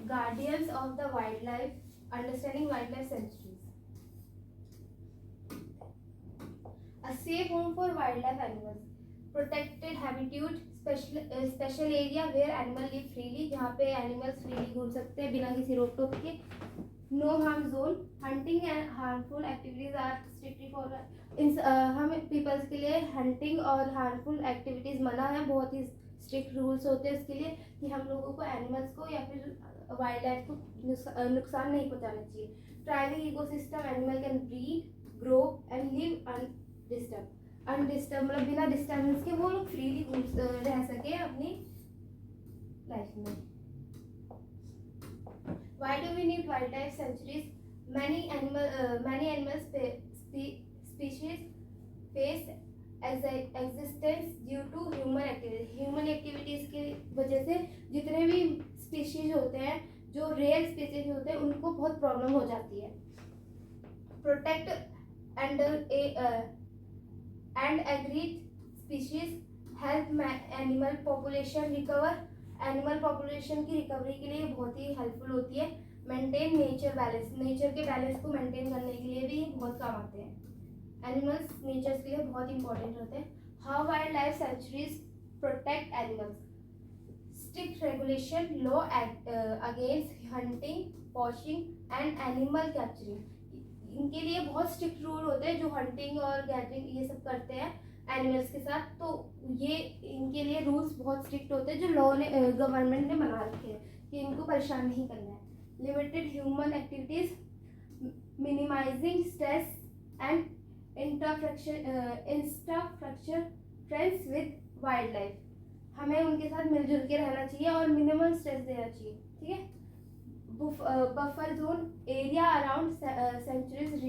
guardians of the wildlife, understanding wildlife sanctuaries. A safe home for wildlife animals, protected habitat, special area where animal live freely, जहाँ पे animals freely घूम सकते हैं बिना किसी रोक टोक के. No harm zone, hunting and harmful activities are strictly for हम पीपल्स के लिए हंटिंग और हार्मफुल एक्टिविटीज मना है. बहुत ही स्ट्रिक्ट रूल्स होते हैं इसके लिए कि हम लोगों को एनिमल्स को या फिर वाइल्ड लाइफ को नुकसान नहीं पहुंचाना चाहिए. Thriving ecosystem, animal can breed, grow and live undisturbed मतलब बिना डिस्टर्बेंस के वो लोग फ्रीली रह सके अपनी लाइफ में. Why do we need wildlife sanctuaries? Many animal species face existence due to human activities. Human activities की वजह से जितने भी species होते हैं, जो rare species होते हैं, उनको बहुत प्रॉब्लम हो जाती है. Protect and agreed species help animal population recover. Animal population की रिकवरी के लिए बहुत ही हेल्पफुल होती है. मेंटेन नेचर बैलेंस, नेचर के बैलेंस को मेंटेन करने के लिए भी बहुत काम आते हैं. एनिमल्स नेचर के लिए बहुत इंपॉर्टेंट होते हैं. How wild life sanctuaries protect animals. Strict regulation, law against hunting, poaching and animal capturing. इनके लिए बहुत स्ट्रिक्ट रूल होते हैं जो हंटिंग और गैदरिंग ये सब करते हैं एनिमल्स के साथ. तो ये इनके लिए रूल्स बहुत स्ट्रिक्ट होते हैं जो लॉ ने गवर्नमेंट ने बना रखे हैं कि इनको परेशान नहीं करना है. Limited human activities, minimising stress and infrastructure friends with wild life. हमें उनके साथ मिलजुल के रहना चाहिए और मिनिमल स्ट्रेस देना चाहिए. ठीक है. Buffer zone area around sanctuaries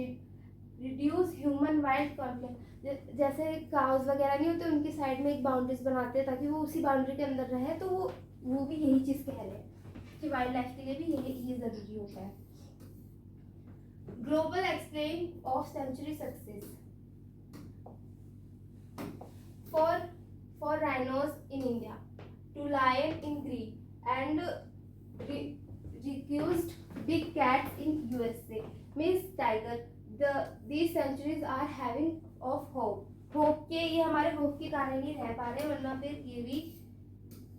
reduce human wild conflict. जैसे काउज वगैरह नहीं होते, उनकी साइड में एक बाउंड्रीज बनाते हैं ताकि वो उसी बाउंड्री के अंदर रहे. तो वो भी यही चीज़ कह रहे हैं कि वाइल्ड लाइफ के लिए भी ये ज़रूरी होता है. Global explain of century success. For rhinos in India, to lion in Greek and rescued big cats in USA means tiger. These centuries are having of hope. Hope के ये हमारे होप के कारण ही रह पा रहे हैं, वरना फिर ये भी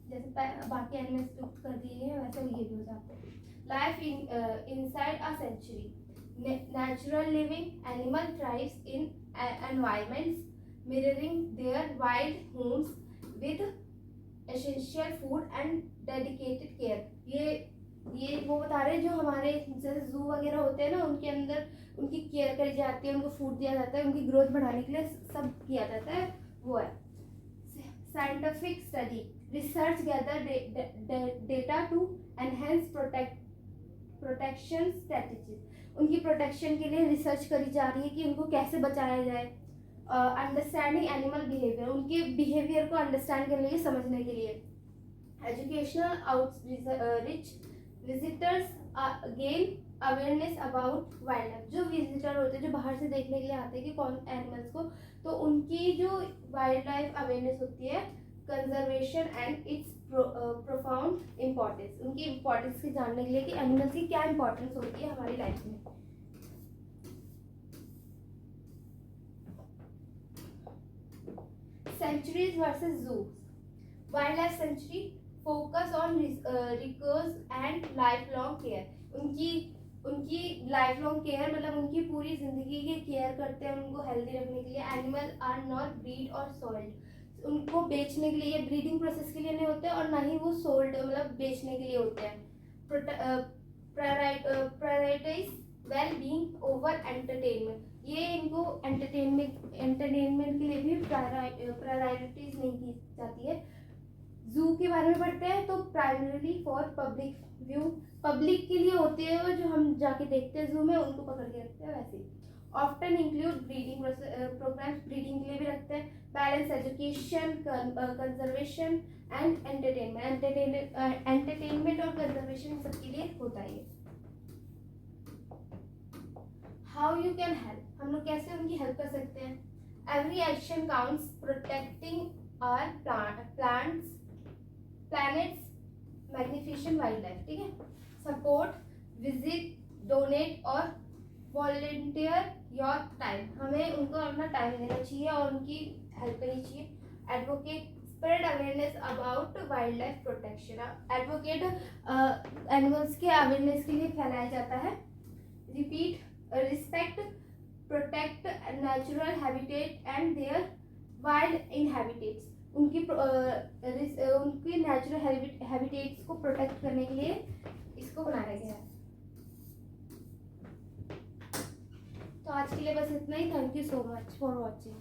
जैसे बाकी एनिमल्स लुप्त कर दिए हैं वैसे ये भी हो जाते हैं. Life inside a sanctuary. Natural living animal thrives in environments mirroring their wild homes with essential food and dedicated care. ये वो बता रहे हैं जो हमारे जैसे जू वगैरह होते हैं ना, उनके अंदर उनकी केयर करी जाती है, उनको फूड दिया जाता है, उनकी ग्रोथ बढ़ाने के लिए सब किया जाता है. वो है scientific study. Research gather data to enhance protection strategies. उनकी प्रोटेक्शन के लिए रिसर्च करी जा रही है कि उनको कैसे बचाया जाए. Understanding animal behaviour. उनके बिहेवियर को अंडरस्टैंड करने के लिए, समझने के लिए. Educational outreach. Visitors gain awareness about wild life. जो विजिटर होते हैं, जो बाहर से देखने के लिए आते हैं कि कौन एनिमल्स को, तो उनकी जो वाइल्ड लाइफ अवेयरनेस होती है, conservation and it's profound importance. उनकी इम्पोर्टेंस की जानने के लिए कि एनिमल्स की क्या इम्पोर्टेंस होती है हमारी लाइफ में. सेंचुरीज वर्सेस जू. Wild life sanctuary focus on recurs and life long care. उनकी लाइफ लॉन्ग केयर मतलब उनकी पूरी जिंदगी की केयर करते हैं उनको हेल्दी रखने के लिए. एनिमल आर नॉट ब्रीड और सोल्ड. उनको बेचने के लिए, ब्रीडिंग प्रोसेस के लिए नहीं होते और ना ही वो सोल्ड मतलब बेचने के लिए होते हैं. Prioritise well being over entertainment. ये इनको एंटरटेनमेंट के लिए भी प्रायोरिटीज नहीं की जाती है. जू के बारे में पढ़ते हैं तो primarily for public view. Public के लिए होते हैं वो, जो हम जाके देखते हैं जू में, उनको पकड़ के रखते हैं. वैसे often include breeding programmes. Breeding के लिए भी रखते हैं. Balance education, conservation and entertainment और कंजर्वेशन सबके लिए होता है. How you can help. हम लोग कैसे उनकी हेल्प कर सकते हैं. Every action counts. Protecting our plants, planets magnification wild life, ठीक है। सपोर्ट, विजिट, डोनेट और वॉलंटियर योर टाइम, हमें उनको अपना टाइम देना चाहिए और उनकी हेल्प करनी चाहिए। Advocate, spread awareness about wild life protection, advocate animals के अवेयरनेस के लिए फैलाया जाता है। Repeat, respect, protect natural habitat and their wild inhabitants, उनकी नेचुरल हैबिटेट्स को प्रोटेक्ट करने के लिए इसको बनाया गया है। तो आज के लिए बस इतना ही। Thank you so much for watching.